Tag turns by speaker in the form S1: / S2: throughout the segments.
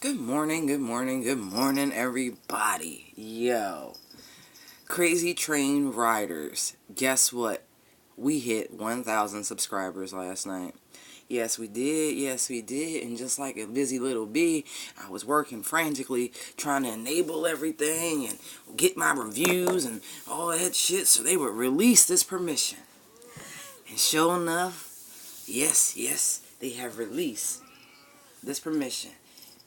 S1: Good morning, good morning, good morning, everybody. Yo, Crazy Train Riders. Guess what? We hit 1,000 subscribers last night. Yes, we did. Yes, we did. And just like a busy little bee, I was working frantically trying to enable everything and get my reviews and all that shit so they would release this permission. And sure enough, yes, they have released this permission.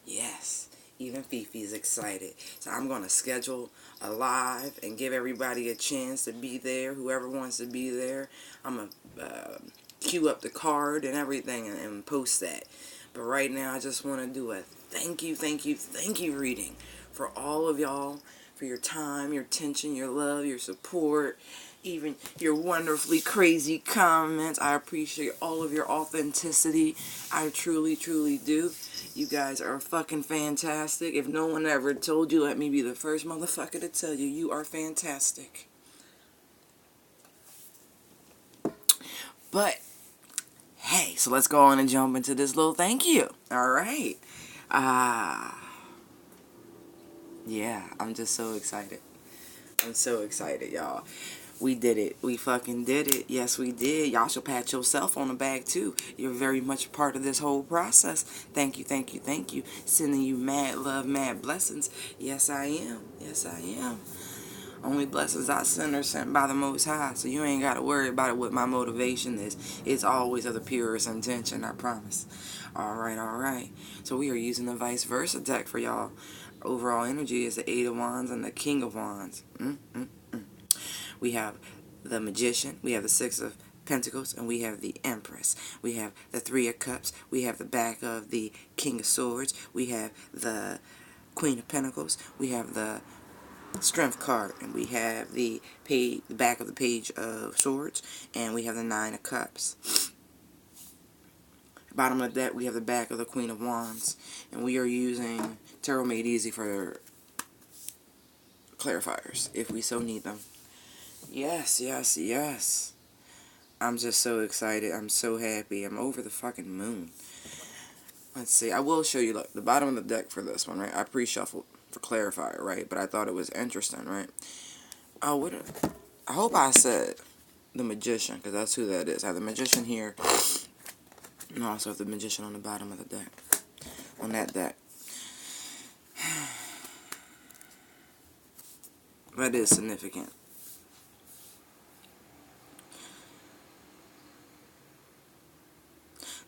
S1: Yes, even Fifi's excited. So I'm going to schedule a live and give everybody a chance to be there, whoever wants to be there. I'm going to queue up the card and everything and post that. But right now I just want to do a thank you reading for all of y'all, for your time, your attention, your love, your support, even your wonderfully crazy comments. I appreciate all of your authenticity. I truly do. You guys are fucking fantastic. If no one ever told you, let me be the first motherfucker to tell you, you are fantastic. But, hey, so let's go on and jump into this little thank you. Alright. Yeah, I'm just so excited. I'm so excited, y'all. We did it. We fucking did it. Yes, we did. Y'all should pat yourself on the back, too. You're very much a part of this whole process. Thank you. Sending you mad love, mad blessings. Yes, I am. Only blessings I send are sent by the Most High, so you ain't got to worry about it, what my motivation is. It's always of the purest intention, I promise. Alright. So we are using the vice versa deck for y'all. Overall energy is the Eight of Wands and the King of Wands. We have the Magician, we have the Six of Pentacles, and we have the Empress. We have the Three of Cups, we have the back of the King of Swords, we have the Queen of Pentacles, we have the Strength card, and we have the back of the Page of Swords, and we have the Nine of Cups. Bottom of the deck, we have the back of the Queen of Wands, and we are using Tarot Made Easy for clarifiers, if we so need them. Yes. I'm just so excited. I'm so happy. I'm over the fucking moon. Let's see. I will show you, look, the bottom of the deck for this one, right? I pre-shuffled for clarifier, right? But I thought it was interesting, right? Oh, I hope I said the Magician, because that's who that is. I have the Magician here, and I also have the Magician on the bottom of the deck. On that deck. That is significant.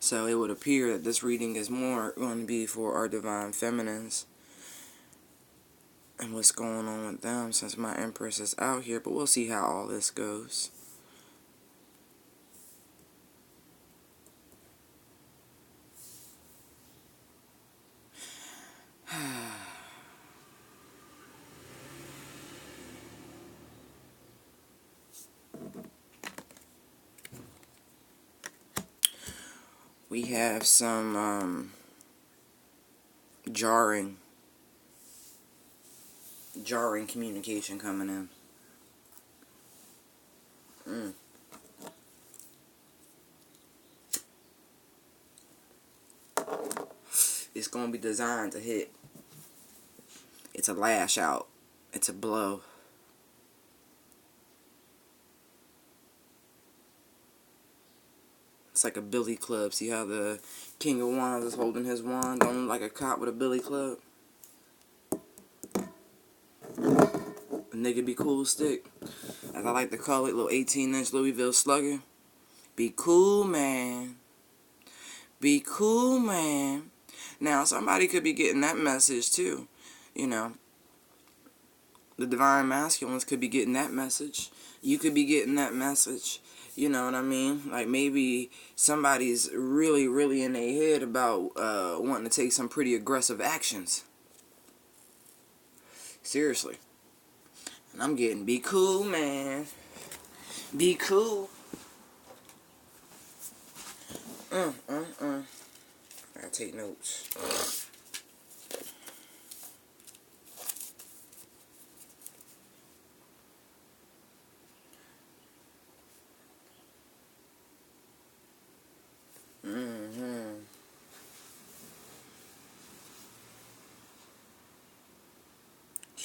S1: So it would appear that this reading is more going to be for our Divine Feminines and what's going on with them, since my Empress is out here. But we'll see how all this goes. We have some jarring communication coming in. It's going to be designed to hit. It's a lash out. It's a blow. It's like a billy club. See how the King of Wands is holding his wand? Don't look like a cop with a billy club? A nigga be cool stick. As I like to call it, little 18-inch Louisville Slugger. Be cool, man. Be cool, man. Now, somebody could be getting that message, too. You know, the Divine Masculines could be getting that message. You could be getting that message. You know what I mean? Like, maybe somebody's really in their head about wanting to take some pretty aggressive actions. Seriously. And I'm getting, be cool, man. Be cool. I gotta take notes.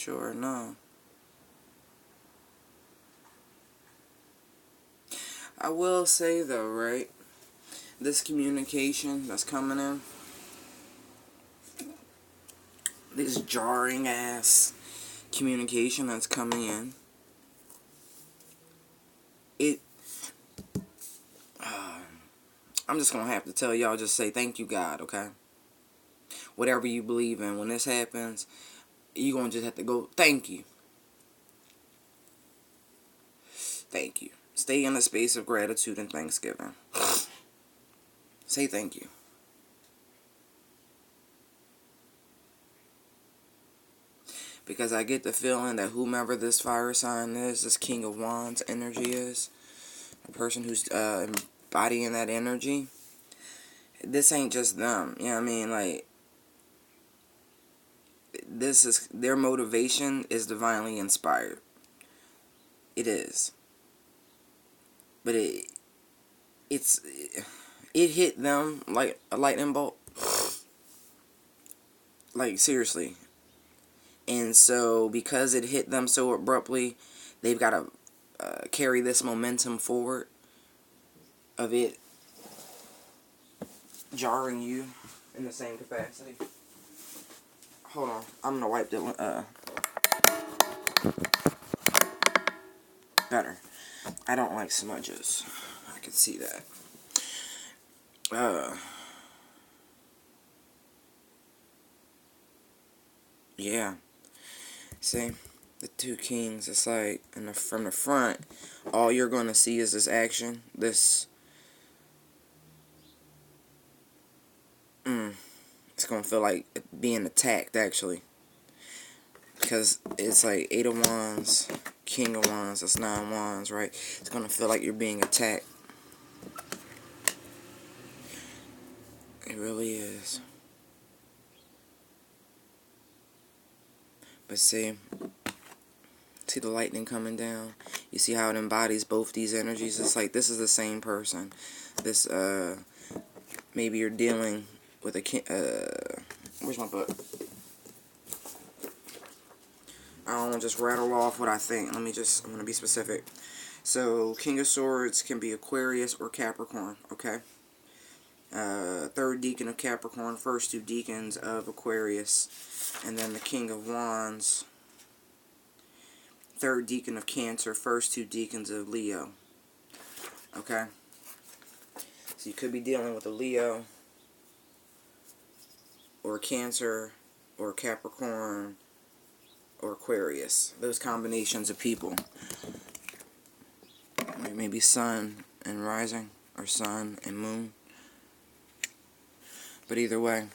S1: Sure, no. I will say though, right? This communication that's coming in, this jarring ass communication that's coming in, it, I'm just gonna have to tell y'all, just say thank you, God, okay? Whatever you believe in, when this happens, you're gonna just have to go, thank you. Thank you. Stay in a space of gratitude and thanksgiving. Say thank you. Because I get the feeling that whomever this fire sign is, this King of Wands energy is, the person who's embodying that energy, this ain't just them. You know what I mean? Like, this is, their motivation is divinely inspired. It is. But it hit them like a lightning bolt. Like, seriously. And so, because it hit them so abruptly, they've got to carry this momentum forward of it jarring you in the same capacity. Hold on, I'm gonna wipe the better. I don't like smudges. I can see that. Yeah. See, the two kings. It's like from the front, all you're gonna see is this action. This. It's gonna feel like being attacked, actually, because it's like 8 of Wands, King of Wands. That's 9 Wands, right? It's gonna feel like you're being attacked. It really is. But see the lightning coming down? You see how it embodies both these energies? It's like this is the same person. This, maybe you're dealing with a, where's my book? I don't want to just rattle off what I think. I'm going to be specific. So, King of Swords can be Aquarius or Capricorn, okay? Third deacon of Capricorn, first 2 deacons of Aquarius, and then the King of Wands, third deacon of Cancer, first 2 deacons of Leo, okay? So you could be dealing with a Leo, or Cancer, or Capricorn, or Aquarius. Those combinations of people. Like maybe Sun and Rising, or Sun and Moon. But either way,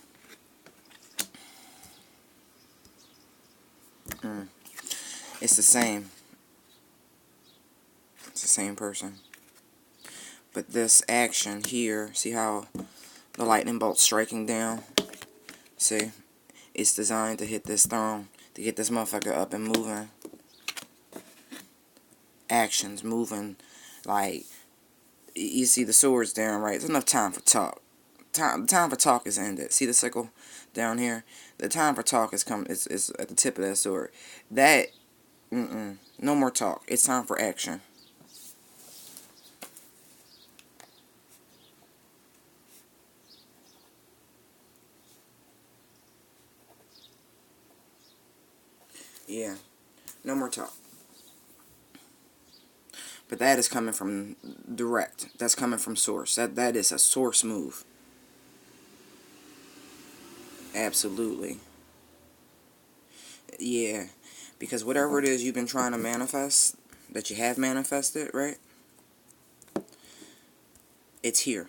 S1: it's the same. It's the same person. But this action here, see how the lightning bolt's striking down? See? It's designed to hit this throne, to get this motherfucker up and moving. Actions moving, like, you see the swords down, right? There's enough time for talk. Time for talk is ended. See the sickle down here? The time for talk is coming. It's at the tip of that sword. That, no more talk. It's time for action. Yeah, no more talk. But that is coming from direct. That's coming from source. That is a source move. Absolutely. Yeah. Because whatever it is you've been trying to manifest, that you have manifested, right? It's here.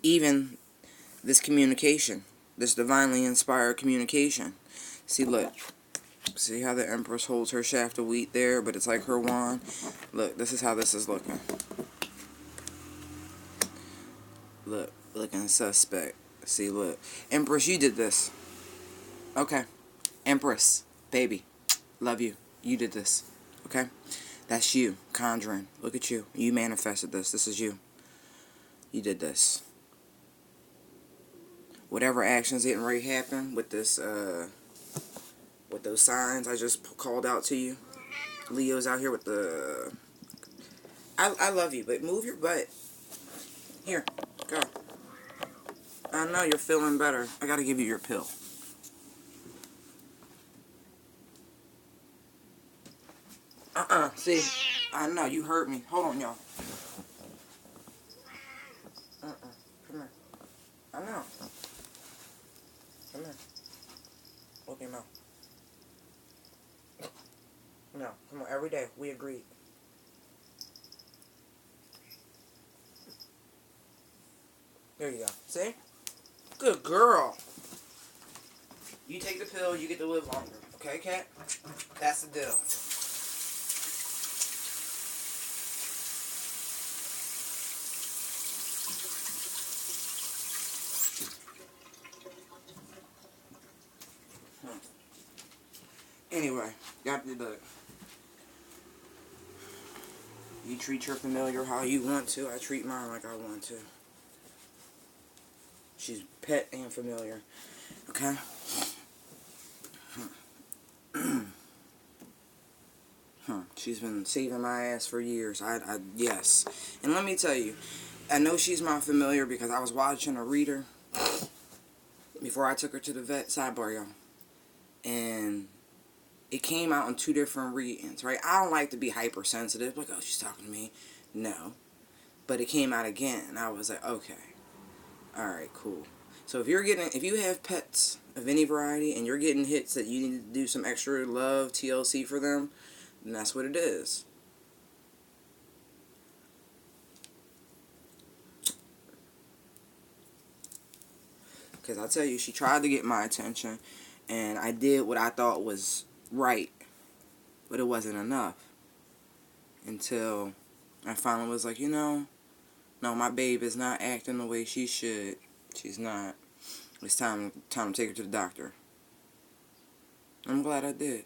S1: Even this communication, this divinely inspired communication. See, look. See how the Empress holds her shaft of wheat there, but it's like her wand? Look, this is how this is looking. Look, looking suspect. See, look. Empress, you did this. Okay. Empress, baby, love you. You did this. Okay? That's you, conjuring. Look at you. You manifested this. This is you. You did this. Whatever actions didn't really happen with this with those signs I just called out to you. Leo's out here with the... I love you, but move your butt. Here, go. I know you're feeling better. I gotta give you your pill. See? I know, you hurt me. Hold on, y'all. Come here. I know. Come here. Open your mouth. No, come on, every day. We agreed. There you go. See? Good girl. You take the pill, you get to live longer. Okay, cat? That's the deal. Anyway, got the book. You treat your familiar how you want to. I treat mine like I want to. She's pet and familiar. Okay? She's been saving my ass for years. Yes. And let me tell you, I know she's my familiar because I was watching a reader before I took her to the vet. Sidebar, y'all. And it came out in 2 different readings, right? I don't like to be hypersensitive. Like, oh, she's talking to me. No. But it came out again. And I was like, okay. Alright, cool. So if you have pets of any variety and you're getting hits that you need to do some extra love, TLC for them, then that's what it is. Because I tell you, she tried to get my attention, and I did what I thought was right, but it wasn't enough. Until I finally was like, no, my babe is not acting the way she should. She's not. It's time to take her to the doctor. I'm glad I did.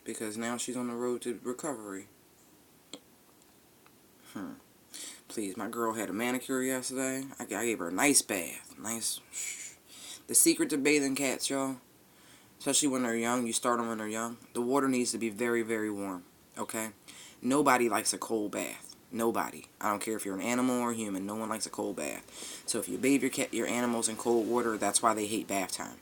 S1: Because now she's on the road to recovery. Please, my girl had a manicure yesterday. I gave her a nice bath. Nice. The secret to bathing cats, y'all, especially when they're young, you start them when they're young, the water needs to be very, very warm, okay? Nobody likes a cold bath. Nobody. I don't care if you're an animal or a human. No one likes a cold bath. So if you bathe your animals in cold water, that's why they hate bath time.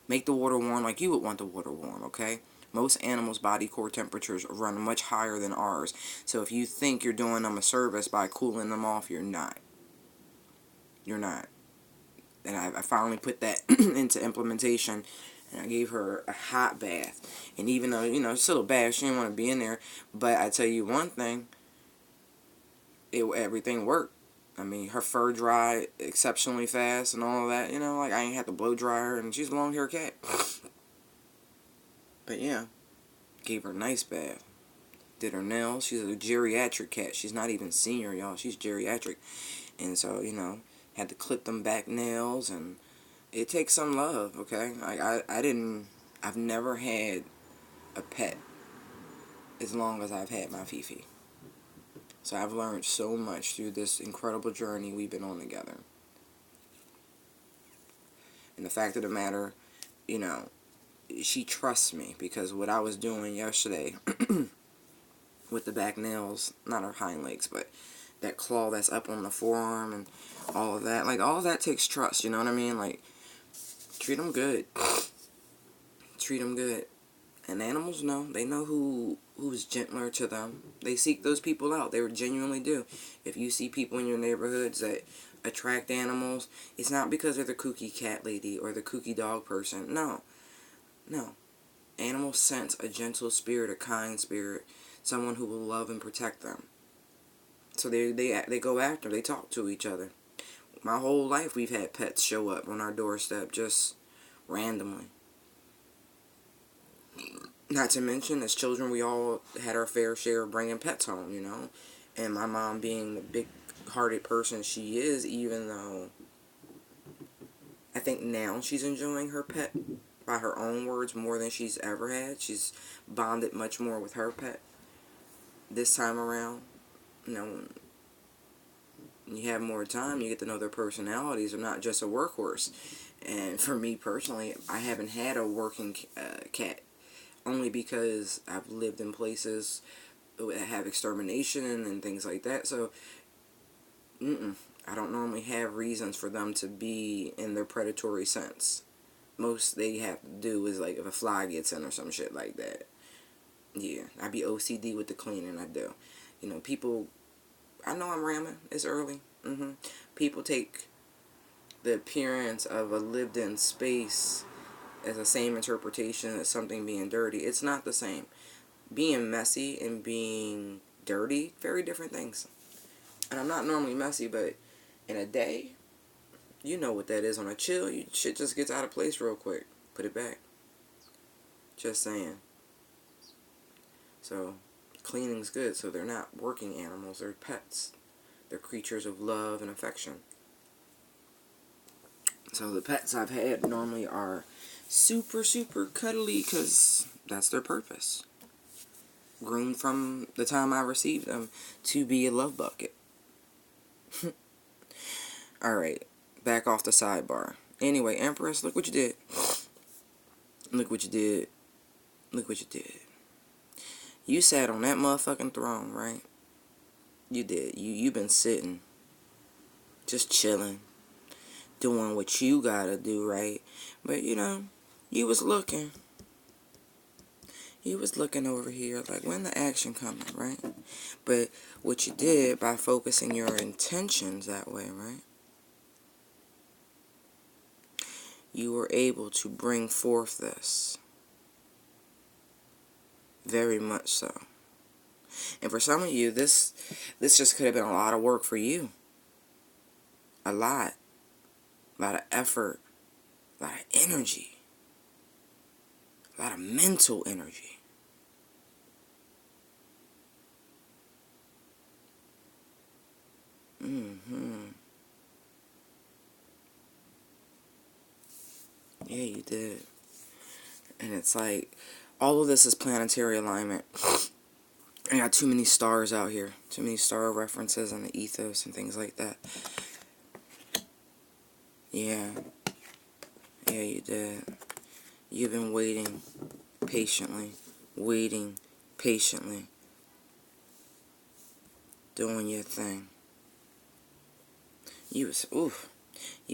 S1: Make the water warm like you would want the water warm, okay? Most animals' body core temperatures run much higher than ours. So if you think you're doing them a service by cooling them off, you're not. You're not. And I finally put that into implementation. And I gave her a hot bath. And even though, it's still a bath, she didn't want to be in there. But I tell you one thing, everything worked. I mean, her fur dried exceptionally fast and all of that. Like I ain't had to blow dry her. And she's a long hair cat. But yeah, gave her a nice bath. Did her nails. She's a geriatric cat. She's not even senior, y'all. She's geriatric. And so, had to clip them back nails, and it takes some love, okay? Like, I've never had a pet as long as I've had my Fifi. So I've learned so much through this incredible journey we've been on together. And the fact of the matter, she trusts me, because what I was doing yesterday with the back nails, not her hind legs, but that claw that's up on the forearm and all of that, like, all of that takes trust, you know what I mean? Like, treat them good. Treat them good. And animals know. They know who's gentler to them. They seek those people out. They genuinely do. If you see people in your neighborhoods that attract animals, it's not because they're the kooky cat lady or the kooky dog person. No. Animals sense a gentle spirit, a kind spirit, someone who will love and protect them. So they go after, they talk to each other. My whole life we've had pets show up on our doorstep just randomly. Not to mention, as children, we all had our fair share of bringing pets home, And my mom being the big-hearted person she is, even though I think now she's enjoying her pet, by her own words, more than she's ever had. She's bonded much more with her pet this time around. You have more time, you get to know their personalities. They're not just a workhorse. And for me personally, I haven't had a working cat, only because I've lived in places that have extermination and things like that. So, I don't normally have reasons for them to be in their predatory sense. Most they have to do is like if a fly gets in or some shit like that. Yeah, I be OCD with the cleaning. I do. You know, people. I know I'm ramming. It's early. People take the appearance of a lived-in space as the same interpretation as something being dirty. It's not the same. Being messy and being dirty, very different things. And I'm not normally messy, but in a day, you know what that is. On a chill, shit just gets out of place real quick. Put it back. Just saying. So, cleaning's good. So they're not working animals. They're pets. They're creatures of love and affection. So the pets I've had normally are super, super cuddly because that's their purpose. Groomed from the time I received them to be a love bucket. Alright, back off the sidebar. Anyway, Empress, look what you did. Look what you did. Look what you did. You sat on that motherfucking throne, right? You did. You've been sitting. Just chilling. Doing what you gotta do, right? But, you know, you was looking. You was looking over here like, when the action coming, right? But what you did by focusing your intentions that way, right? You were able to bring forth this. Very much so. And for some of you, this just could have been a lot of work for you. A lot. A lot of effort. A lot of energy. A lot of mental energy. Yeah, you did. And it's like, all of this is planetary alignment. I got too many stars out here. Too many star references in the ethos and things like that. Yeah. Yeah, you did. You've been waiting patiently. Waiting patiently. Doing your thing. You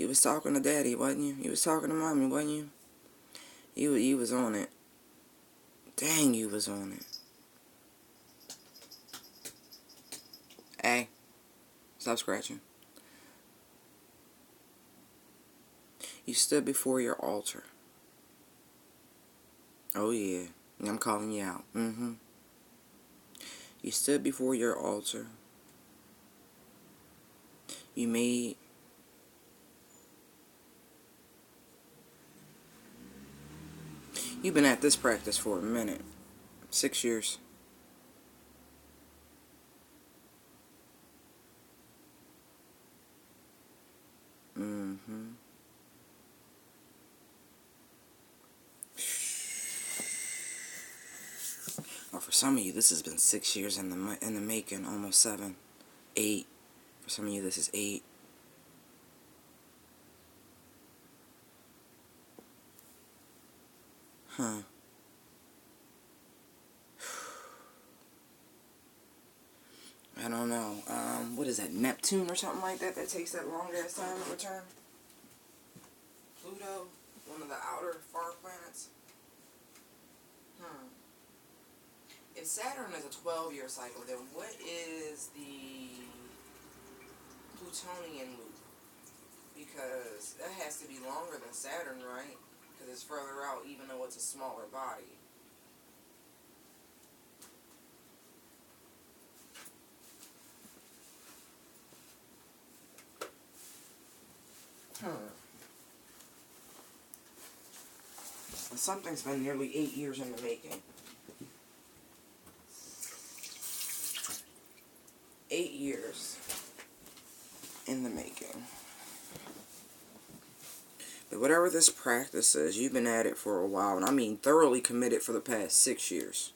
S1: was talking to daddy, wasn't you? You was talking to mommy, wasn't you? You was on it. Dang, you was on it. Hey, stop scratching. You stood before your altar. Oh yeah, I'm calling you out. You stood before your altar. You made You've been at this practice for a minute. 6 years. Well, for some of you, this has been 6 years in the making. Almost 7, 8. For some of you, this is 8. Huh. I don't know. What is that? Neptune or something like that? That takes that long ass time to return. Pluto, one of the outer far planets. If Saturn is a 12-year cycle, then what is the Plutonian loop? Because that has to be longer than Saturn, right? Because it's further out, even though it's a smaller body. Something's been nearly 8 years in the making. 8 years in the making. But whatever this practice is, you've been at it for a while, and I mean thoroughly committed for the past 6 years.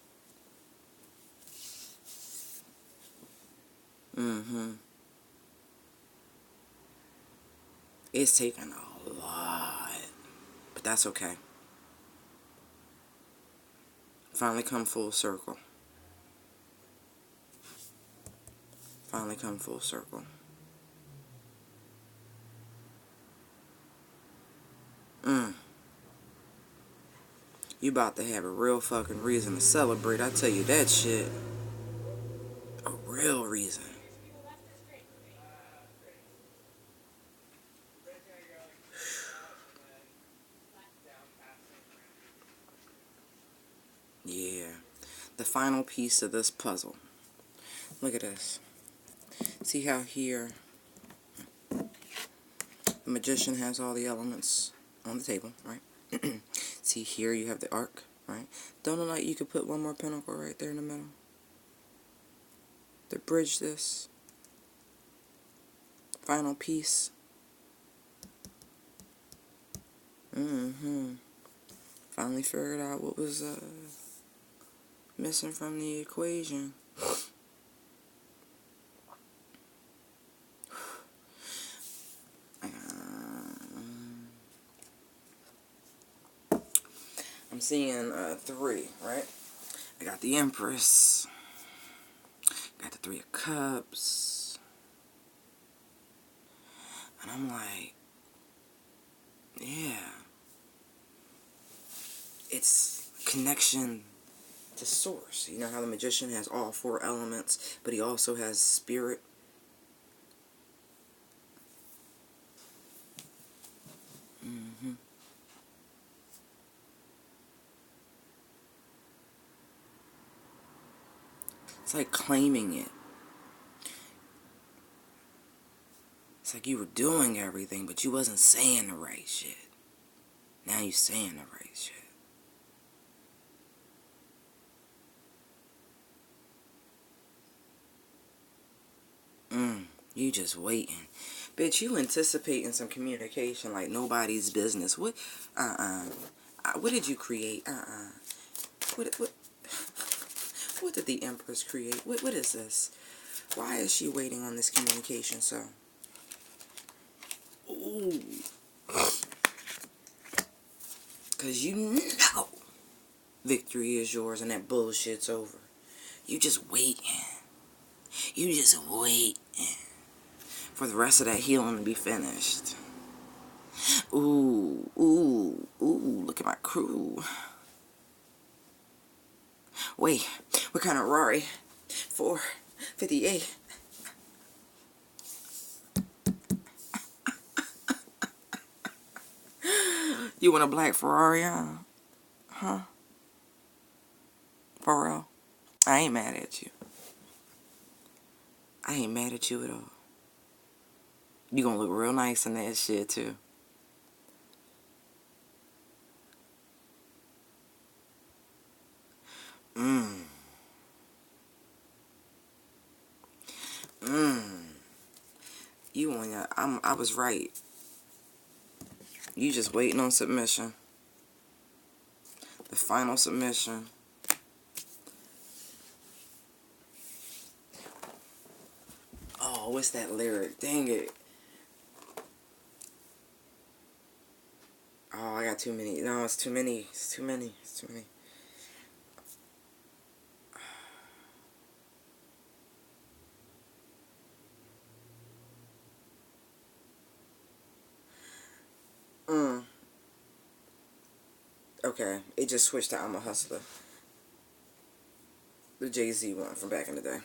S1: It's taken a lot. But that's okay. Finally come full circle. Finally come full circle. You about to have a real fucking reason to celebrate. I tell you that shit. A real reason. Yeah. The final piece of this puzzle. Look at this. See how here the magician has all the elements on the table, right? See here you have the arc, right? Don't know like you could put one more pinnacle right there in the middle to bridge this final piece. Finally figured out what was missing from the equation. I'm seeing 3, right? I got the Empress. Got the 3 of Cups. And I'm like, yeah. It's connection to source. You know how the magician has all 4 elements, but he also has spirit. It's like claiming it. It's like you were doing everything, but you wasn't saying the right shit. Now you saying the right shit. You just waiting. Bitch, you anticipating some communication like nobody's business. What? What did you create? What did the Empress create? What is this? Why is she waiting on this communication, so? Ooh. Because you know victory is yours and that bullshit's over. You just waiting. You just waiting for the rest of that healing to be finished. Ooh, ooh, ooh, look at my crew. Wait, what kind of Rari? 458. You want a black Ferrari, huh? For real? I ain't mad at you. I ain't mad at you at all. You gonna look real nice in that shit, too. You on your, I was right. You just waiting on submission. The final submission. Oh, what's that lyric? Dang it. Oh, I got too many. No, it's too many. It's too many. It's too many. Okay, it just switched to I'm a Hustler. The Jay-Z one from back in the day.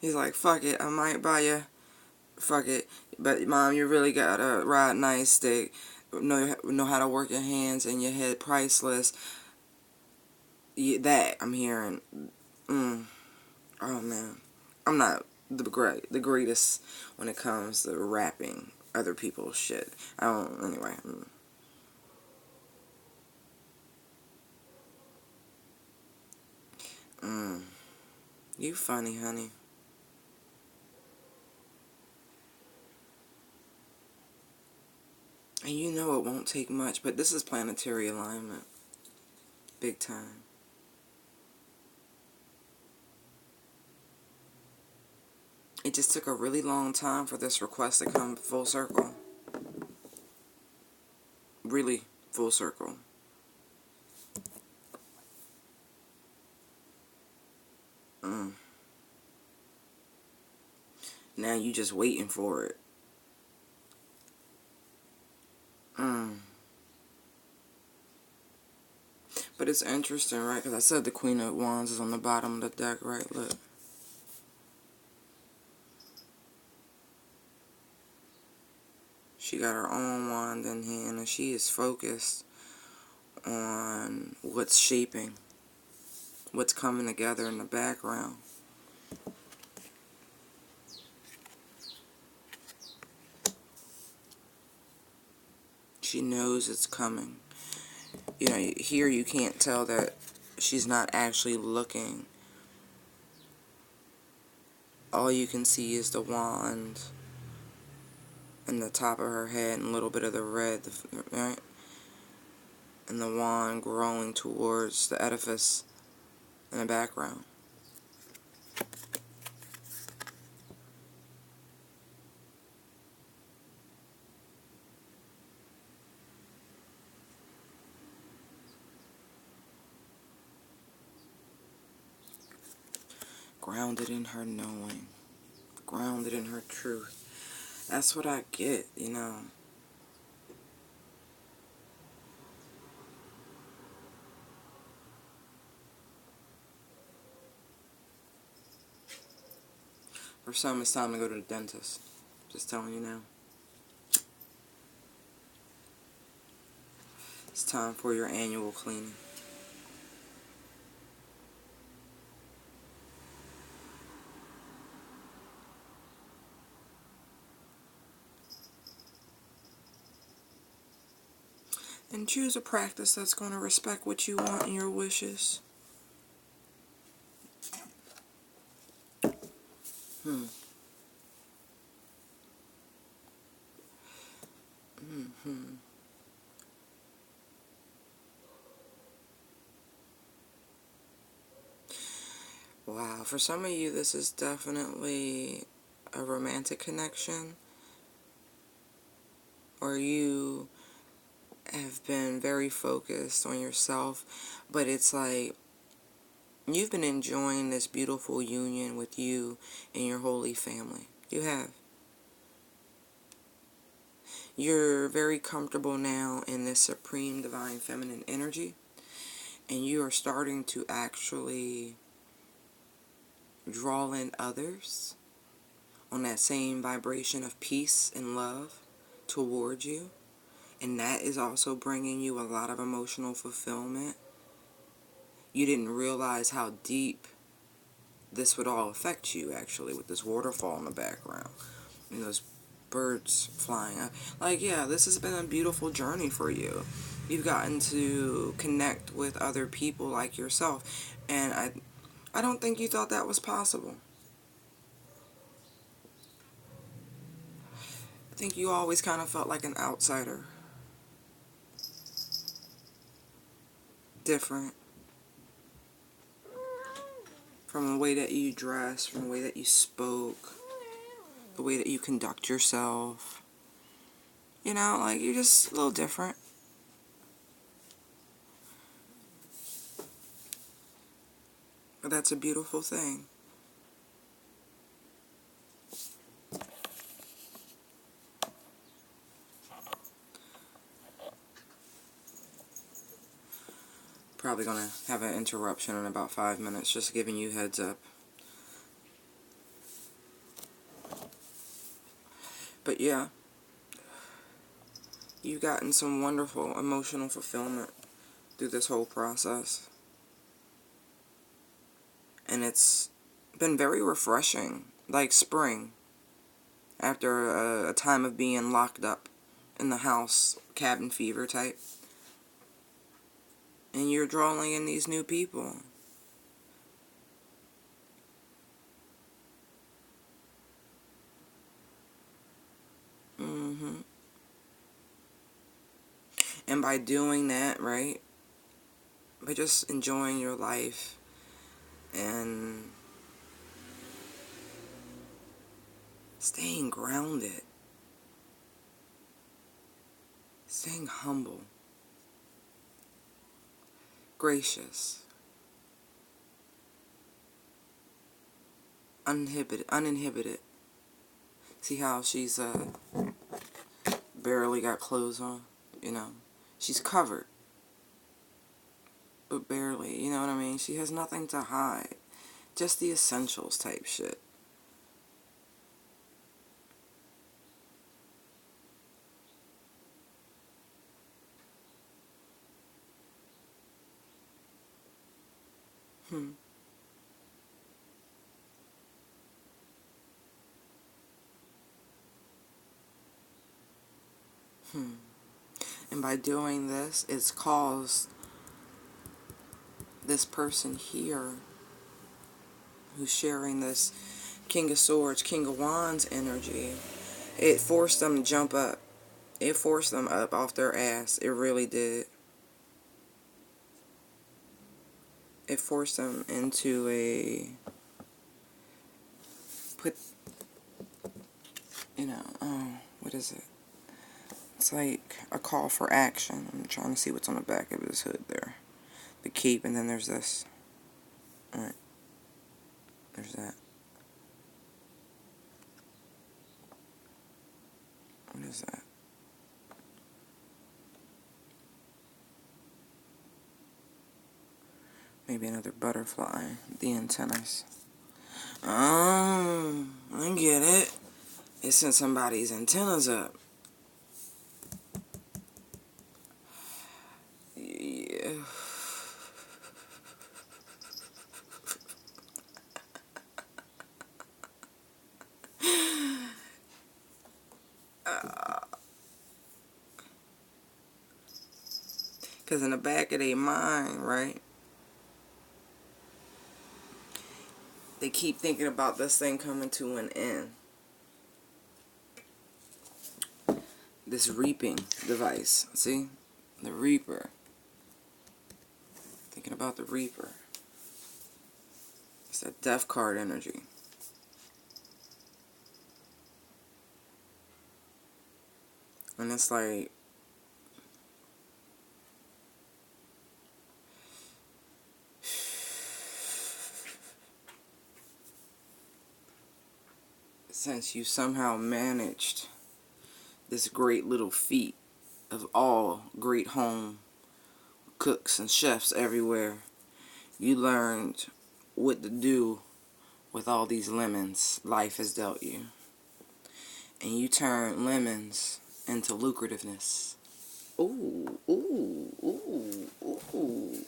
S1: He's like, fuck it, I might buy you. Fuck it. But, Mom, you really gotta ride nice stick. Know how to work your hands and your head priceless. Yeah, that, I'm hearing. Oh, man. I'm not the greatest when it comes to rapping other people's shit. I don't, anyway. You funny, honey. And you know it won't take much, but this is planetary alignment. Big time. It just took a really long time for this request to come full circle. Really full circle. Now you just waiting for it. But it's interesting, right? Because I said the Queen of Wands is on the bottom of the deck, right? Look. She got her own wand in hand, and she is focused on what's shaping, what's coming together in the background. She knows it's coming. You know, here you can't tell that she's not actually looking. All you can see is the wand and the top of her head and a little bit of the red, right? And the wand growing towards the edifice in the background. Grounded in her knowing. Grounded in her truth. That's what I get, you know. For some, it's time to go to the dentist. Just telling you now. It's time for your annual cleaning. And choose a practice that's going to respect what you want and your wishes. Wow, for some of you, this is definitely a romantic connection. Or you have been very focused on yourself, but it's like you've been enjoying this beautiful union with you and your holy family. You have. You're very comfortable now in this supreme divine feminine energy, and you are starting to actually draw in others on that same vibration of peace and love towards you. And that is also bringing you a lot of emotional fulfillment. You didn't realize how deep this would all affect you, actually, with this waterfall in the background and those birds flying up. Like, yeah, this has been a beautiful journey for you. You've gotten to connect with other people like yourself, and I don't think you thought that was possible. I think you always kind of felt like an outsider. Different. From the way that you dress, from the way that you spoke, the way that you conduct yourself. You know, like, you're just a little different. But that's a beautiful thing. Probably gonna have an interruption in about 5 minutes, just giving you heads up. But yeah, you've gotten some wonderful emotional fulfillment through this whole process. And it's been very refreshing, like spring, after a time of being locked up in the house, cabin fever type. And you're drawing in these new people. And by doing that, right, by just enjoying your life and staying grounded, staying humble, gracious, uninhibited. See how she's barely got clothes on, you know? She's covered, but barely, you know what I mean? She has nothing to hide. Just the essentials type shit. Hmm. And by doing this, it's caused this person here who's sharing this King of Swords, King of Wands energy, it forced them to jump up. It forced them up off their ass. It really did. It forced them into a, what is it? It's like a call for action. I'm trying to see what's on the back of his hood there. The keep, and then there's this. Alright. There's that. What is that? Maybe another butterfly. The antennas. Oh, I get it. It sent somebody's antennas up. Yeah. Because in the back of their mind, right, they keep thinking about this thing coming to an end. This reaping device. See? The Reaper. Thinking about the Reaper. It's that death card energy. And it's like, since you somehow managed this great little feat of all great home cooks and chefs everywhere, you learned what to do with all these lemons life has dealt you. And you turn lemons into lucrativeness. Ooh, ooh, ooh, ooh.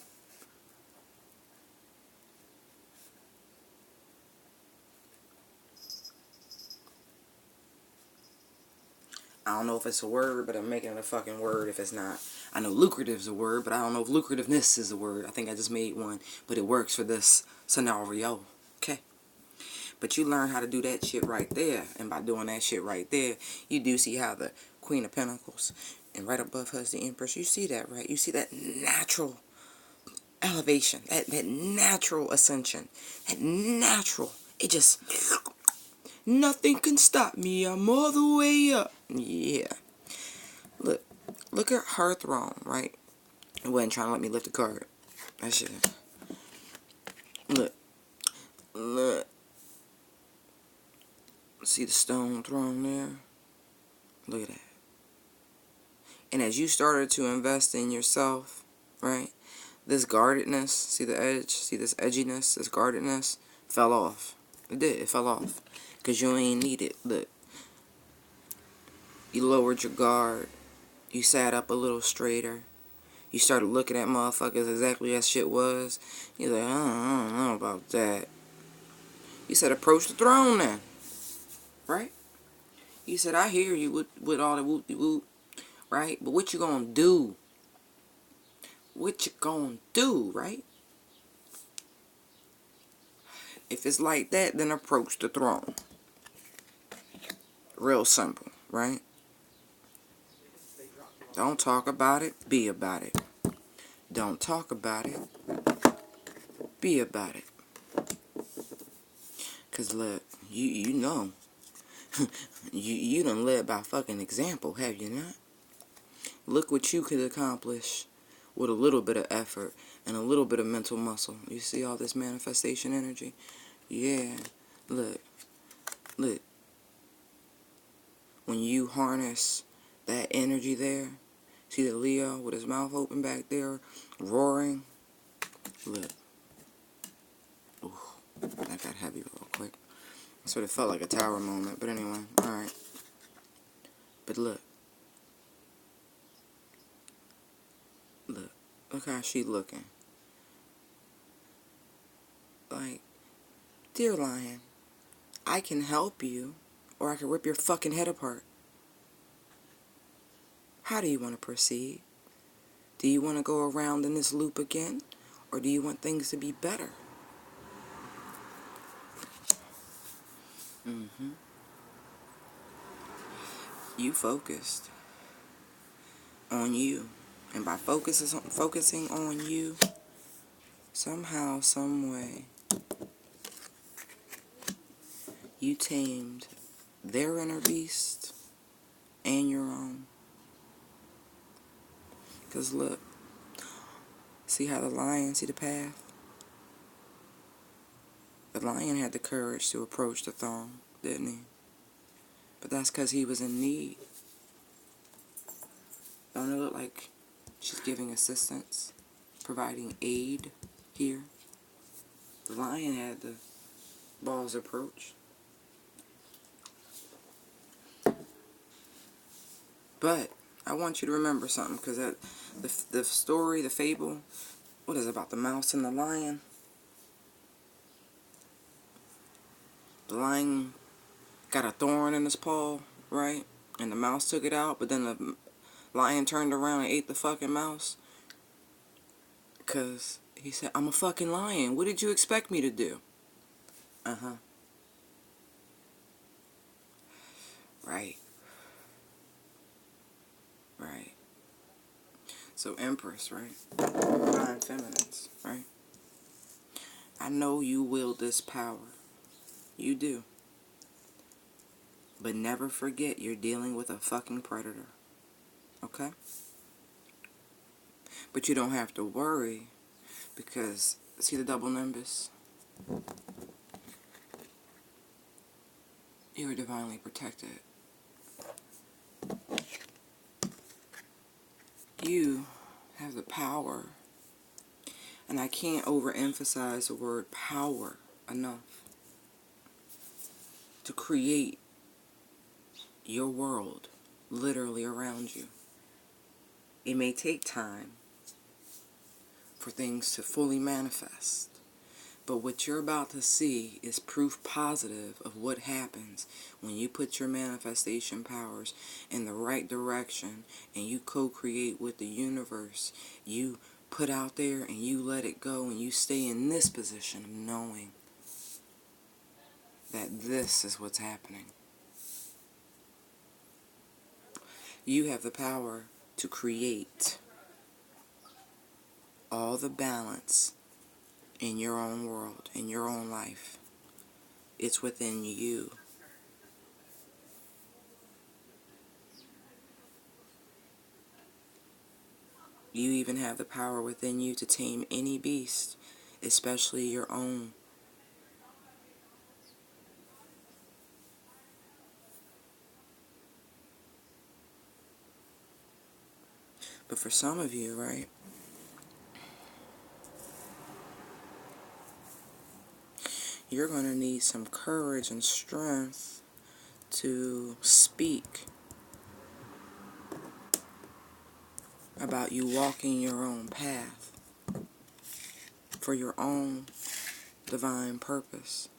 S1: I don't know if it's a word, but I'm making it a fucking word if it's not. I know lucrative's a word, but I don't know if lucrativeness is a word. I think I just made one, but it works for this scenario. Okay? But you learn how to do that shit right there. And by doing that shit right there, you do see how the Queen of Pentacles, and right above her is the Empress. You see that, right? You see that natural elevation, that natural ascension, that natural, it just, nothing can stop me, I'm all the way up. Yeah. Look at her throne, right? It wasn't trying to let me lift the card. That shit. Look. See the stone throne there? Look at that. And as you started to invest in yourself, right? This guardedness, see the edge? See this edginess, this guardedness? Fell off. It did, it fell off. Because you ain't need it. Look. You lowered your guard. You sat up a little straighter. You started looking at motherfuckers exactly as shit was. You're like, I don't know about that. You said approach the throne then. Right? You said, I hear you with all the whoop-de-whoop. Right? But what you gonna do? What you gonna do, right? If it's like that, then approach the throne. Real simple, right? Don't talk about it, be about it. Don't talk about it, be about it. Cause look, you know, You done led by fucking example, have you not? Look what you could accomplish with a little bit of effort and a little bit of mental muscle. You see all this manifestation energy? Yeah. Look. Look. When you harness that energy there, see the Leo with his mouth open back there, roaring? Look. Ooh, that got heavy real quick. Sort of felt like a tower moment, but anyway, alright. But look. Look. Look how she looking. Like, dear lion, I can help you, or I can rip your fucking head apart. How do you want to proceed? Do you want to go around in this loop again, or do you want things to be better? You focused on you. And by focusing on you, somehow, some way, you tamed their inner beast and your own. Because look, see how the lion, see the path? The lion had the courage to approach the thorn, didn't he? But that's because he was in need. Don't it look like she's giving assistance, providing aid here? The lion had the ball's approach. But I want you to remember something, because the story, the fable, what is it about the mouse and the lion? The lion got a thorn in his paw, right? And the mouse took it out, but then the lion turned around and ate the fucking mouse. Because he said, I'm a fucking lion. What did you expect me to do? Uh-huh. Right. Right. So Empress, right? Divine Feminines, right? I know you wield this power. You do. But never forget you're dealing with a fucking predator. Okay? But you don't have to worry, because, see the double nimbus? You are divinely protected. You have the power, and I can't overemphasize the word power enough, to create your world literally around you. It may take time for things to fully manifest, but what you're about to see is proof positive of what happens when you put your manifestation powers in the right direction and you co-create with the universe. You put out there and you let it go, and you stay in this position of knowing that this is what's happening. You have the power to create all the balance in your own world, in your own life. It's within you. You even have the power within you to tame any beast, especially your own. But for some of you, right, you're going to need some courage and strength to speak about you walking your own path for your own divine purpose.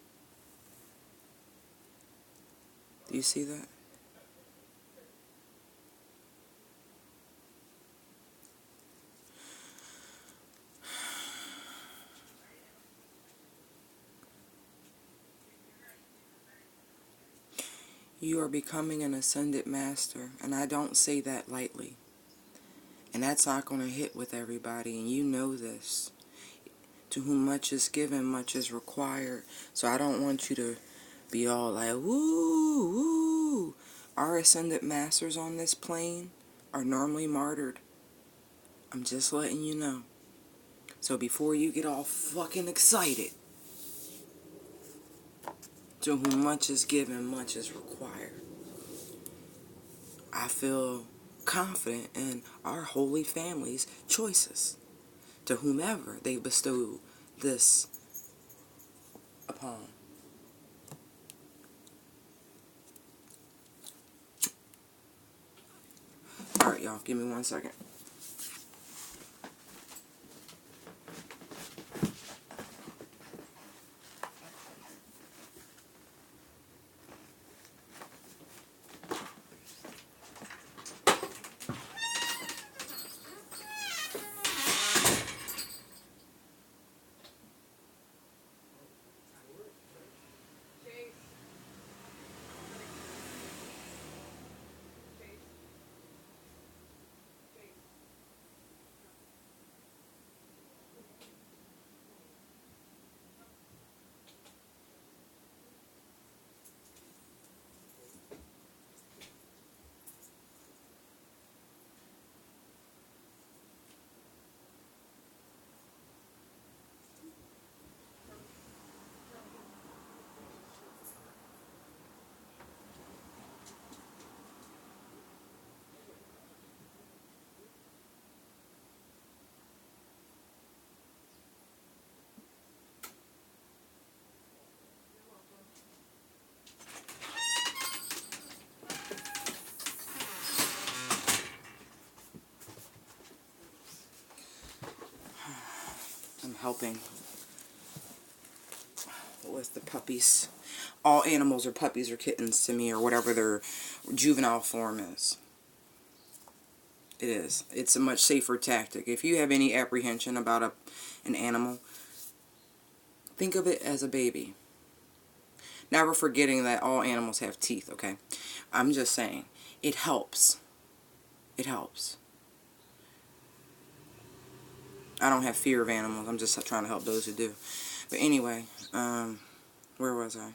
S1: Do you see that? You are becoming an ascended master, and I don't say that lightly. And that's not going to hit with everybody, and you know this. To whom much is given, much is required. So I don't want you to be all like, woo, woo. Our ascended masters on this plane are normally martyred. I'm just letting you know. So before you get all fucking excited, to whom much is given, much is required. I feel confident in our holy family's choices to whomever they bestow this upon. Alright, y'all, give me 1 second. I'm helping with the puppies. All animals are puppies or kittens to me, or whatever their juvenile form is. It is. It's a much safer tactic. If you have any apprehension about an animal, think of it as a baby. Never forgetting that all animals have teeth, okay? I'm just saying, it helps. It helps. I don't have fear of animals. I'm just trying to help those who do. But anyway, where was I?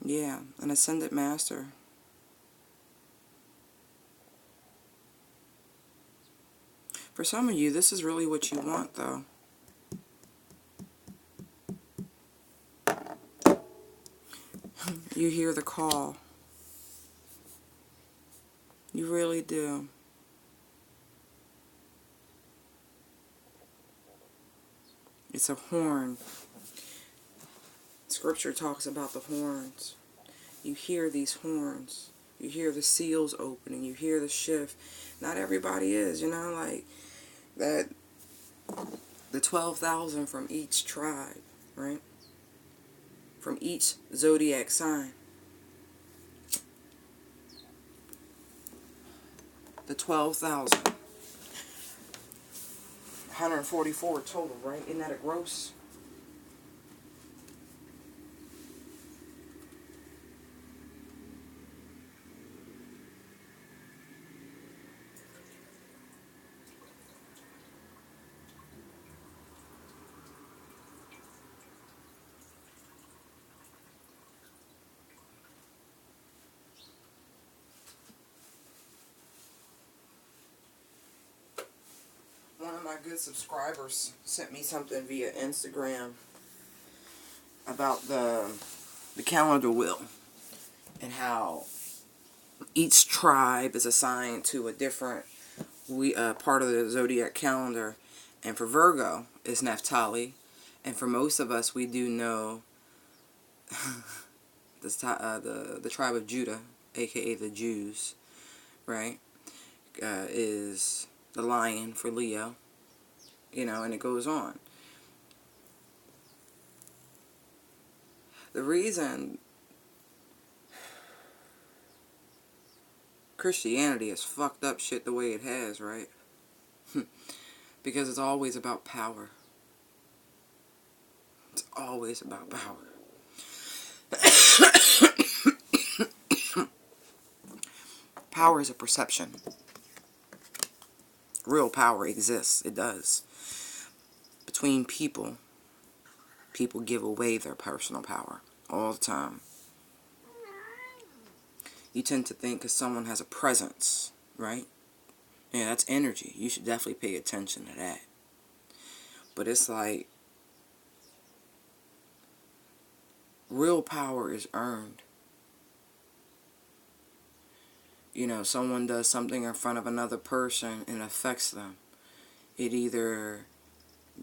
S1: Yeah, an ascended master. For some of you, this is really what you want, though. You hear the call. You really do. It's a horn. Scripture talks about the horns. You hear these horns. You hear the seals opening. You hear the shift. Not everybody is, you know, like that. The 12,000 from each tribe, right? From each zodiac sign. The 12,000. 144 total, right? Isn't that a gross? One of my good subscribers sent me something via Instagram about the calendar wheel and how each tribe is assigned to a different part of the zodiac calendar. And for Virgo, it's Naphtali. And for most of us, we do know the tribe of Judah, aka the Jews, right, is the lion for Leo, you know, and it goes on. The reason Christianity has fucked up shit the way it has, right? Because it's always about power. It's always about power. Power is a perception. Real power exists. It does. Between people. People give away their personal power all the time. You tend to think because someone has a presence, right? Yeah, that's energy. You should definitely pay attention to that. But it's like, real power is earned. You know, someone does something in front of another person and it affects them. It either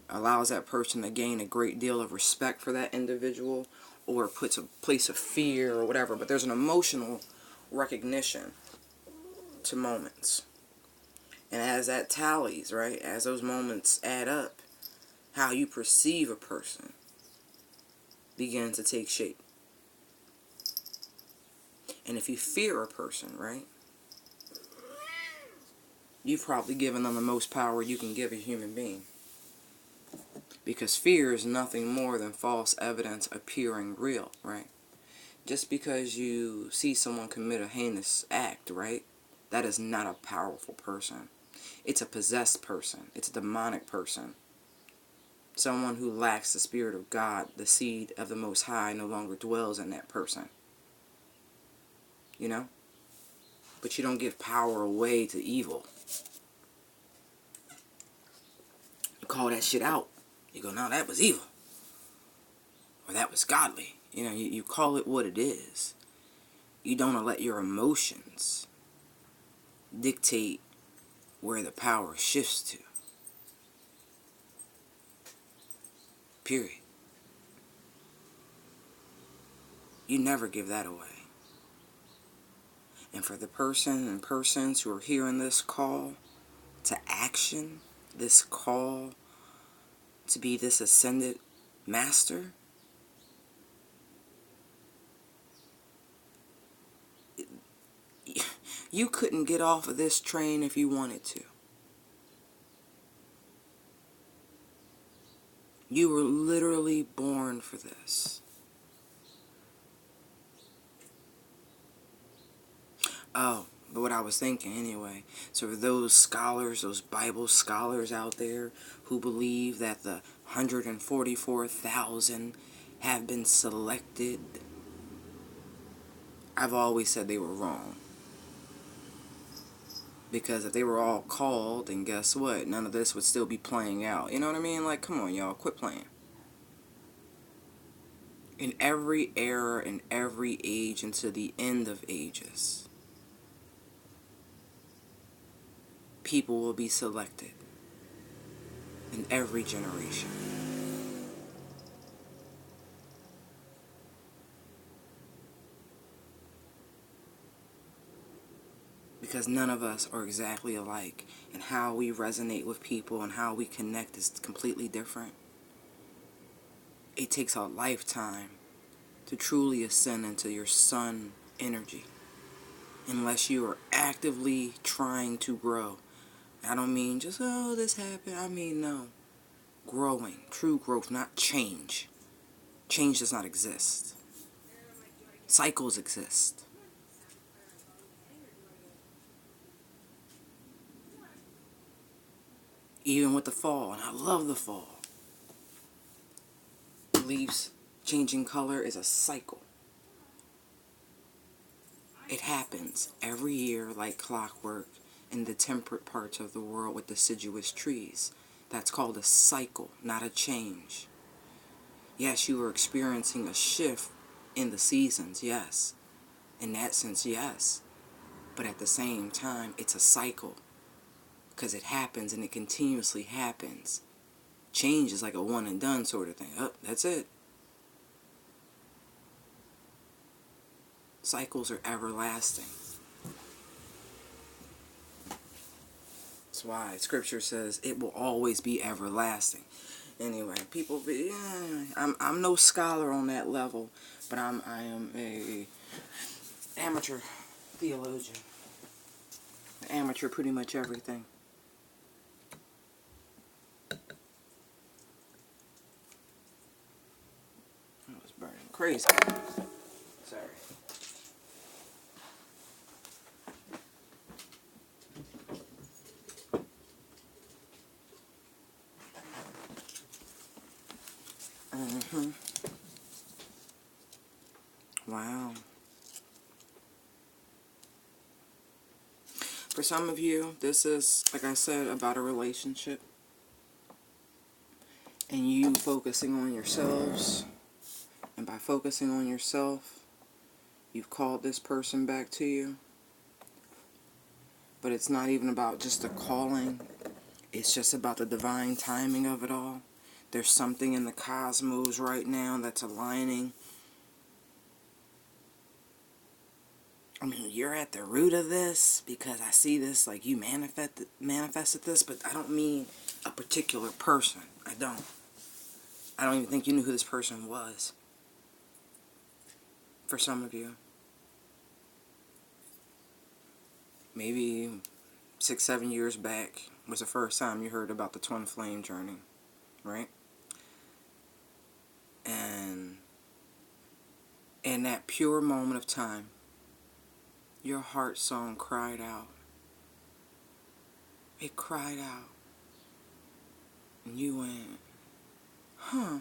S1: allows that person to gain a great deal of respect for that individual, or puts a place of fear or whatever. But there's an emotional recognition to moments. And as that tallies, right, as those moments add up, how you perceive a person begins to take shape. And if you fear a person, right, you've probably given them the most power you can give a human being. Because fear is nothing more than false evidence appearing real, right? Just because you see someone commit a heinous act, right, that is not a powerful person. It's a possessed person. It's a demonic person. Someone who lacks the Spirit of God, the seed of the Most High, no longer dwells in that person. You know? But you don't give power away to evil. You call that shit out. You go, no, that was evil. Or that was godly. You know, you call it what it is. You don't let your emotions dictate where the power shifts to. Period. You never give that away. And for the person and persons who are hearing this call to action, this call to be this ascended master, you couldn't get off of this train if you wanted to. You were literally born for this. Oh, but what I was thinking anyway. So for those scholars, those Bible scholars out there who believe that the 144,000 have been selected, I've always said they were wrong. Because if they were all called, then guess what? None of this would still be playing out. You know what I mean? Like, come on, y'all. Quit playing. In every era, in every age, until the end of ages, people will be selected. In every generation. Because none of us are exactly alike. And how we resonate with people and how we connect is completely different. It takes a lifetime to truly ascend into your sun energy. Unless you are actively trying to grow. I don't mean just, oh, this happened. I mean, no. Growing. True growth, not change. Change does not exist. Cycles exist. Even with the fall, and I love the fall. Leaves changing color is a cycle. It happens every year like clockwork in the temperate parts of the world with deciduous trees. That's called a cycle, not a change. Yes, you are experiencing a shift in the seasons, yes. In that sense, yes. But at the same time, it's a cycle. Because it happens and it continuously happens. Change is like a one and done sort of thing. Oh, that's it. Cycles are everlasting. That's why Scripture says it will always be everlasting. Anyway, people, yeah, I'm no scholar on that level, but I am a amateur theologian. Amateur pretty much everything. That was burning crazy. Sorry. Mm-hmm. Wow. For some of you, this is, like I said, about a relationship. And you focusing on yourselves. And by focusing on yourself, you've called this person back to you. But it's not even about just the calling. It's just about the divine timing of it all. There's something in the cosmos right now that's aligning. I mean, you're at the root of this, because I see this like you manifested this, but I don't mean a particular person. I don't. I don't even think you knew who this person was. For some of you. Maybe 6, 7 years back was the first time you heard about the twin flame journey, right? And in that pure moment of time, your heart song cried out. It cried out. And you went, huh,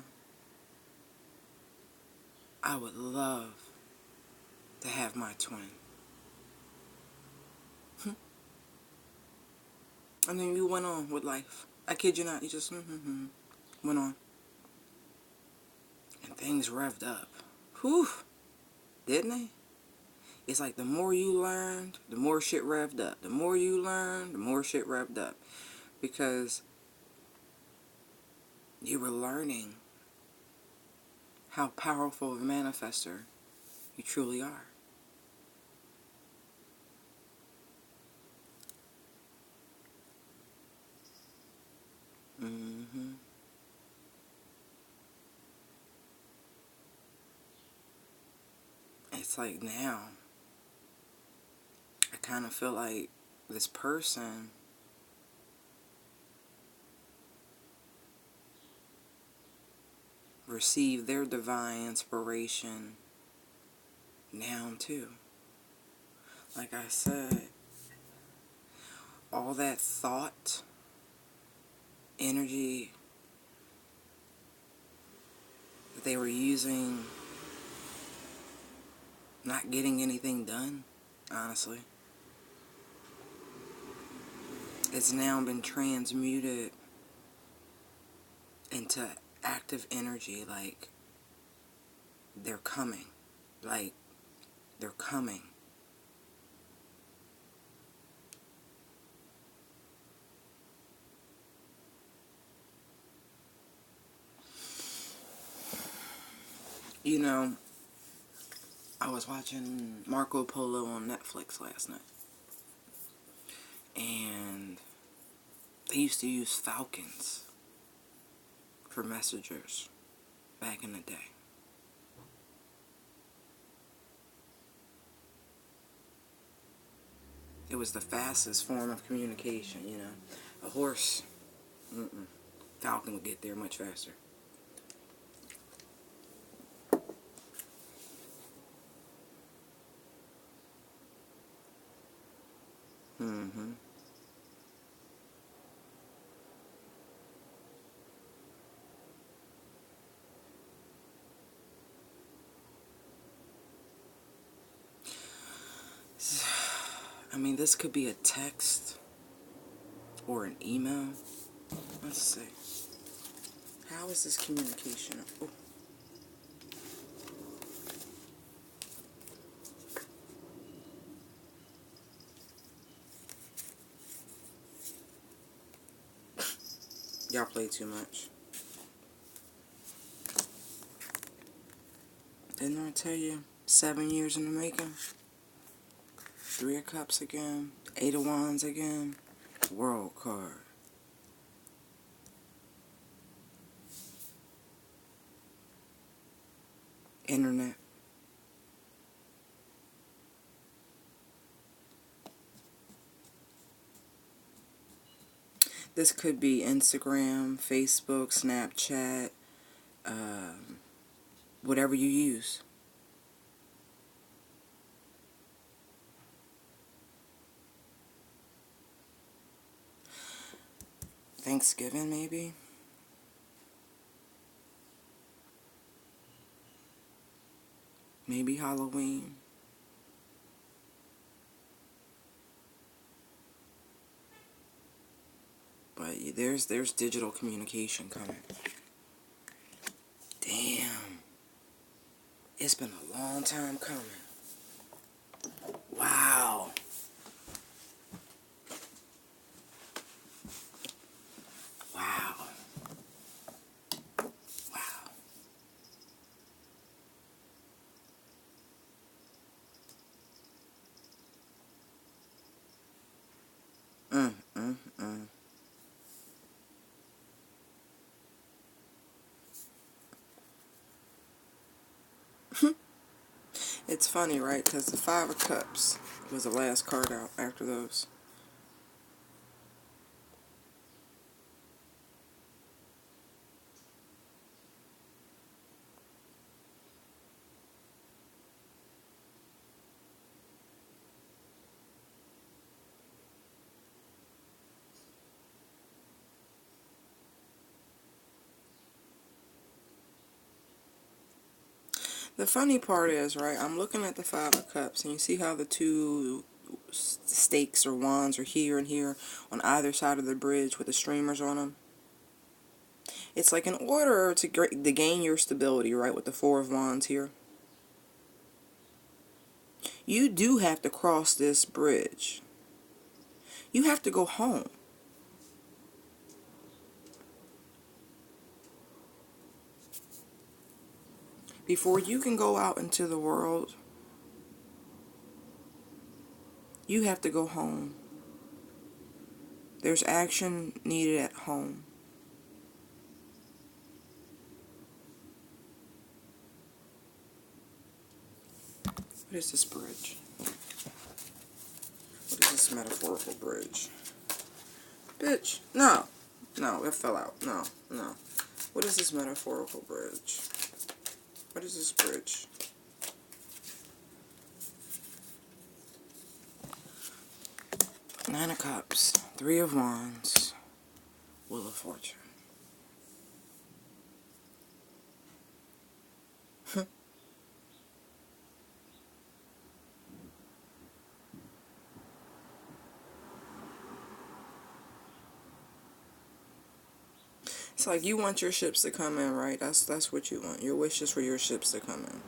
S1: I would love to have my twin. And then you went on with life. I kid you not, you just went on. And things revved up. Whew, didn't they? It's like the more you learned, the more shit revved up. The more you learned, the more shit revved up. Because you were learning how powerful of a manifester you truly are. Mm-hmm. It's like now, I kind of feel like this person received their divine inspiration now too. Like I said, all that thought, energy that they were using, not getting anything done, honestly, it's now been transmuted into active energy. Like they're coming. Like they're coming. You know, I was watching Marco Polo on Netflix last night. And they used to use falcons for messengers back in the day. It was the fastest form of communication, you know. A horse, falcon would get there much faster. Mm-hmm. I mean, this could be a text or an email. Let's see. How is this communication? Oh. Y'all play too much. Didn't I tell you? 7 years in the making. 3 of Cups again. 8 of Wands again. World card. Internet. This could be Instagram, Facebook, Snapchat, whatever you use. Thanksgiving, maybe? Maybe Halloween. But there's digital communication coming. Damn. It's been a long time coming. Wow. Wow. Wow. Mm, mm, mm. It's funny, right? Because the Five of Cups was the last card out after those. The funny part is, right, I'm looking at the Five of Cups, and you see how the two stakes or wands are here and here on either side of the bridge with the streamers on them? It's like in order to gain your stability, right, with the Four of Wands here, you do have to cross this bridge. You have to go home. Before you can go out into the world, you have to go home. There's action needed at home. What is this bridge? What is this metaphorical bridge? Bitch, no. No, it fell out. No, no. What is this metaphorical bridge? What is this bridge? Nine of Cups, Three of Wands, Wheel of Fortune. It's like you want your ships to come in, right? That's what you want. Your wish is for your ships to come in.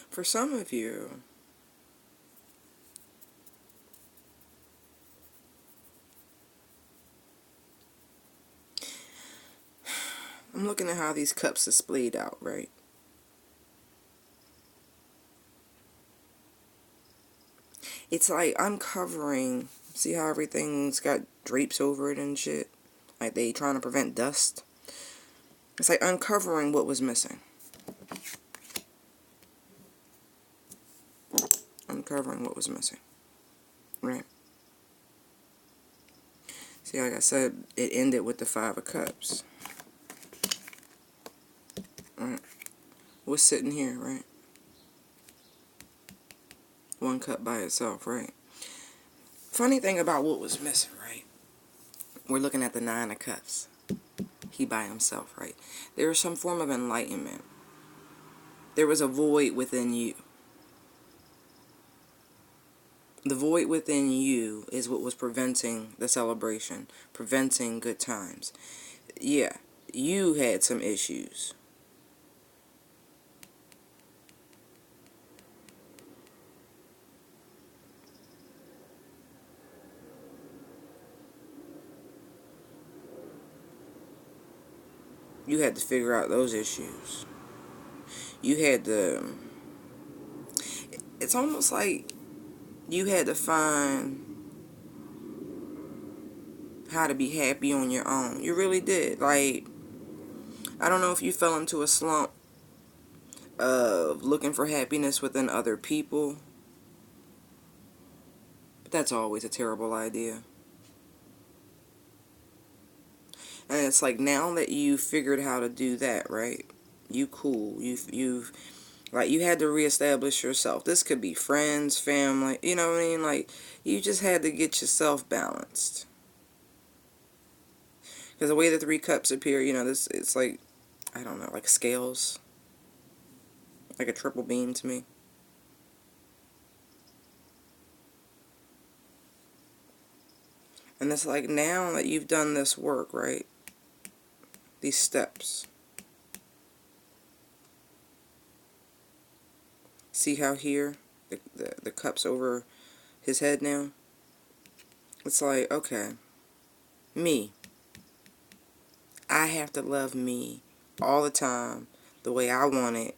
S1: For some of you, I'm looking at how these cups are splayed out, right? It's like uncovering. See how everything's got drapes over it and shit? Like they trying to prevent dust. It's like uncovering what was missing. Uncovering what was missing. Right? See, like I said, it ended with the Five of Cups. Right? What's sitting here, right? One cup by itself, right? Funny thing about what was missing, right? We're looking at the Nine of Cups. He by himself, right? There was some form of enlightenment. There was a void within you. The void within you is what was preventing the celebration, preventing good times. Yeah, you had some issues. You had to figure out those issues. You had to... It's almost like you had to find how to be happy on your own. You really did. Like, I don't know if you fell into a slump of looking for happiness within other people, but that's always a terrible idea. And it's like now that you figured how to do that, right? You cool. You've Like, you had to reestablish yourself. This could be friends, family, you know what I mean? Like, you just had to get yourself balanced. Because the way the 3 cups appear, you know, this, it's like, I don't know, like scales. Like a triple beam to me. And it's like, now that you've done this work, right? These steps. See how here, the cup's over his head now? It's like, okay, me. I have to love me all the time, the way I want it.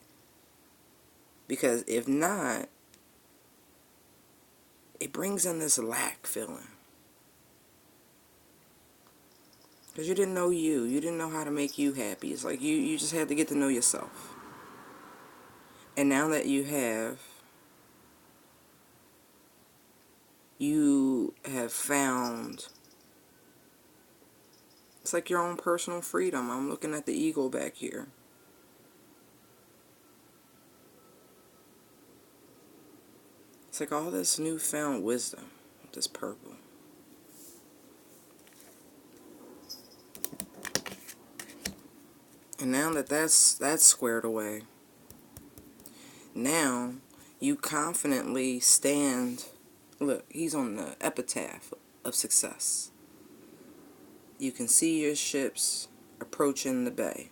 S1: Because if not, it brings in this lack feeling. Because you didn't know you. You didn't know how to make you happy. It's like you just had to get to know yourself. And now that you have found, it's like your own personal freedom. I'm looking at the eagle back here. It's like all this newfound wisdom with this purple. And now that that's squared away, now you confidently stand. Look, he's on the epitaph of success. You can see your ships approaching the bay.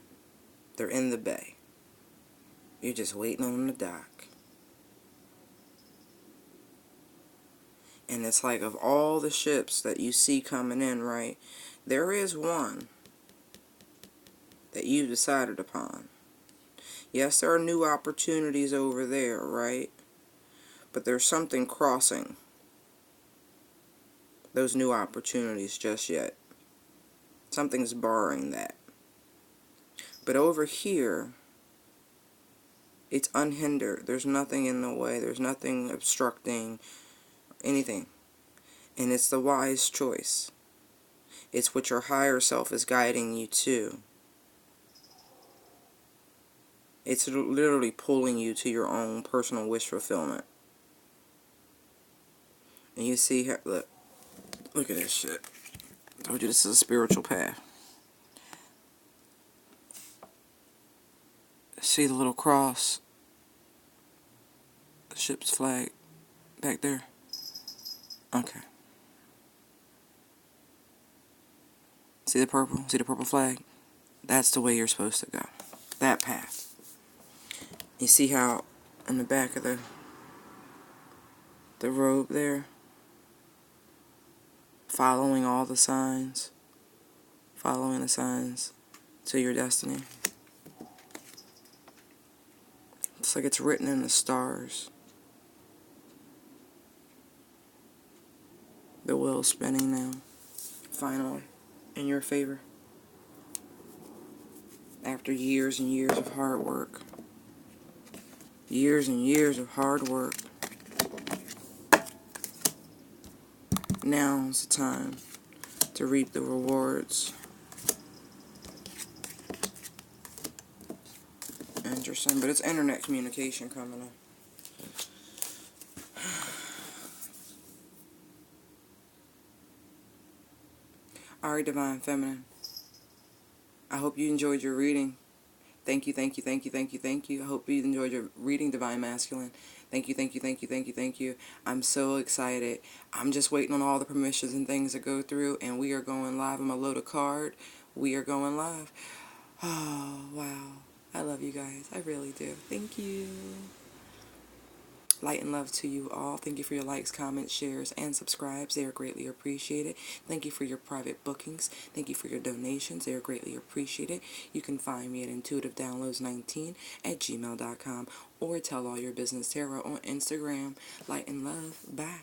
S1: They're in the bay. You're just waiting on them to dock. And it's like, of all the ships that you see coming in, right, there is one that you decided upon. Yes, there are new opportunities over there, right? But there's something crossing those new opportunities just yet. Something's barring that. But over here, it's unhindered. There's nothing in the way. There's nothing obstructing anything. And it's the wise choice. It's what your higher self is guiding you to. It's literally pulling you to your own personal wish fulfillment. And you see here, look at this shit. I told you this is a spiritual path. See the little cross? The ship's flag back there? Okay. See the purple? See the purple flag? That's the way you're supposed to go. That path. You see how in the back of the robe there, following all the signs, following the signs to your destiny. It's like it's written in the stars. The wheel's spinning now, finally, in your favor. After years and years of hard work. Years and years of hard work. Now's the time to reap the rewards. Interesting, but it's internet communication coming in. Alright, Divine Feminine. I hope you enjoyed your reading. Thank you, thank you, thank you, thank you, thank you. I hope you enjoyed your reading, Divine Masculine. Thank you, thank you, thank you, thank you, thank you. I'm so excited. I'm just waiting on all the permissions and things to go through, and we are going live. I'm going to load a card. We are going live. Oh, wow. I love you guys. I really do. Thank you. Light and love to you all. Thank you for your likes, comments, shares, and subscribes. They are greatly appreciated. Thank you for your private bookings. Thank you for your donations. They are greatly appreciated. You can find me at intuitivedownloads19@gmail.com or Tell All Your Business Tarot on Instagram. Light and love. Bye.